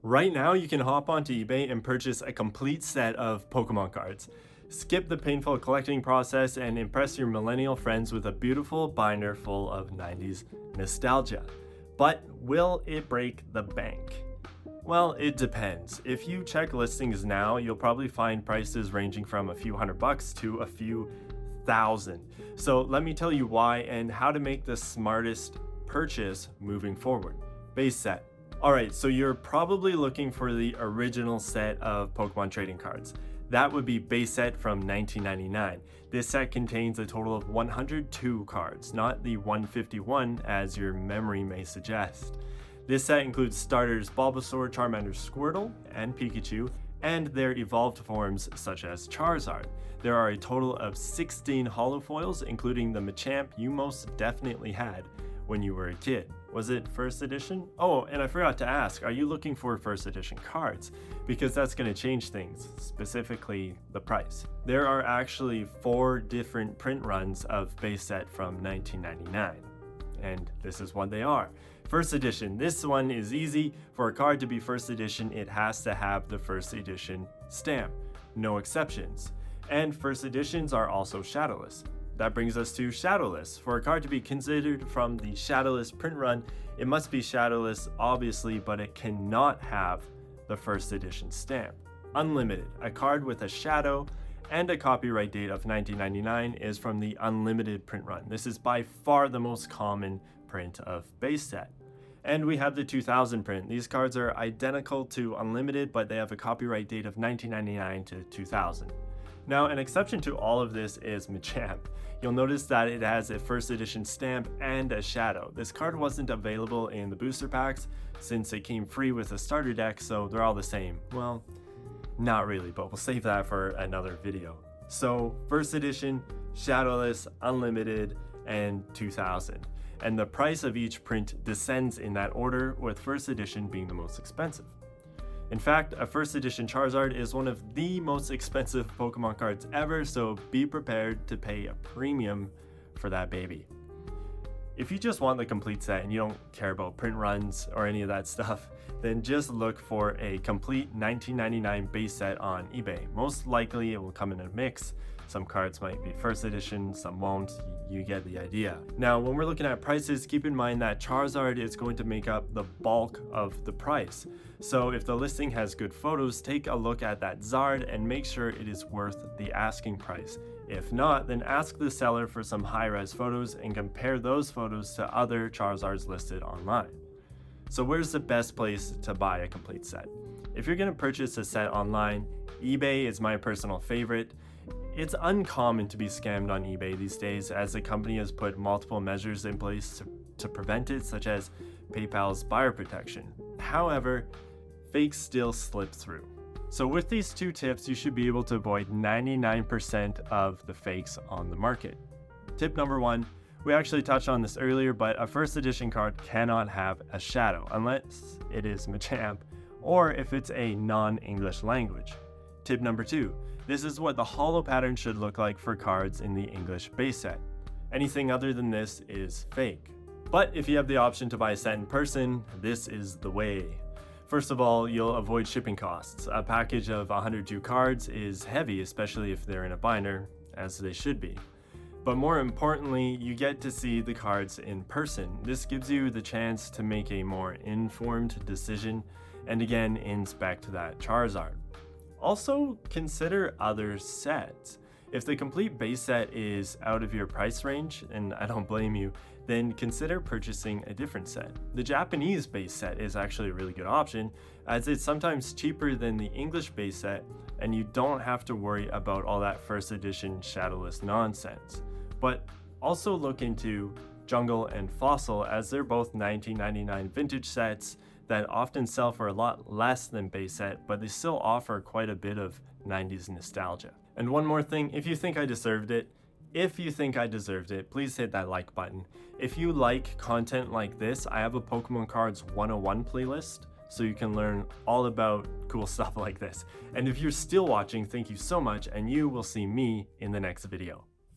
Right now, you can hop onto eBay and purchase a complete set of Pokemon cards. Skip the painful collecting process and impress your millennial friends with a beautiful binder full of 90s nostalgia. But will it break the bank? Well, it depends. If you check listings now, you'll probably find prices ranging from a few $100 to a few thousand. So let me tell you why and how to make the smartest purchase moving forward. Base set. Alright, so you're probably looking for the original set of Pokemon trading cards. That would be base set from 1999. This set contains a total of 102 cards, not the 151 as your memory may suggest. This set includes starters Bulbasaur, Charmander, Squirtle, and Pikachu, and their evolved forms such as Charizard. There are a total of 16 holofoils, including the Machamp you most definitely had when you were a kid. Was it first edition? Oh, and I forgot to ask, are you looking for first edition cards? Because that's going to change things, specifically the price. There are actually 4 different print runs of base set from 1999, and this is what they are. First edition, this one is easy. For a card to be first edition, it has to have the first edition stamp, no exceptions. And first editions are also shadowless. That brings us to shadowless. For a card to be considered from the shadowless print run, it must be shadowless, obviously, but it cannot have the first edition stamp. Unlimited. A card with a shadow and a copyright date of 1999 is from the unlimited print run. This is by far the most common print of base set. And we have the 2000 print. These cards are identical to unlimited, but they have a copyright date of 1999 to 2000. Now, an exception to all of this is Machamp. You'll notice that it has a first edition stamp and a shadow. This card wasn't available in the booster packs since it came free with a starter deck, so they're all the same. Well, not really, but we'll save that for another video. So, first edition, shadowless, unlimited, and 2000. And the price of each print descends in that order, with first edition being the most expensive. In fact, a first edition Charizard is one of the most expensive Pokemon cards ever, so be prepared to pay a premium for that baby. If you just want the complete set and you don't care about print runs or any of that stuff, then just look for a complete 1999 base set on eBay. Most likely it will come in a mix. Some cards might be first edition, some won't. You get the idea. Now, when we're looking at prices, keep in mind that Charizard is going to make up the bulk of the price. So if the listing has good photos, take a look at that Zard and make sure it is worth the asking price. If not, then ask the seller for some high-res photos and compare those photos to other Charizards listed online. So where's the best place to buy a complete set? If you're going to purchase a set online, eBay is my personal favorite. It's uncommon to be scammed on eBay these days, as the company has put multiple measures in place to prevent it, such as PayPal's buyer protection. However, fakes still slip through. So with these 2 tips, you should be able to avoid 99% of the fakes on the market. Tip number 1, we actually touched on this earlier, but a first edition card cannot have a shadow unless it is Machamp or if it's a non-English language. Tip number 2, this is what the holo pattern should look like for cards in the English base set. Anything other than this is fake. But if you have the option to buy a set in person, this is the way. First of all, you'll avoid shipping costs. A package of 102 cards is heavy, especially if they're in a binder, as they should be. But more importantly, you get to see the cards in person. This gives you the chance to make a more informed decision and again inspect that Charizard. Also, consider other sets. If the complete base set is out of your price range, and I don't blame you, then consider purchasing a different set. The Japanese base set is actually a really good option, as it's sometimes cheaper than the English base set, and you don't have to worry about all that first edition shadowless nonsense. But also look into Jungle and Fossil, as they're both 1999 vintage sets that often sell for a lot less than base set, but they still offer quite a bit of 90s nostalgia. And one more thing, if you think I deserved it, please hit that like button. If you like content like this, I have a Pokemon Cards 101 playlist, so you can learn all about cool stuff like this. And if you're still watching, thank you so much, and you will see me in the next video.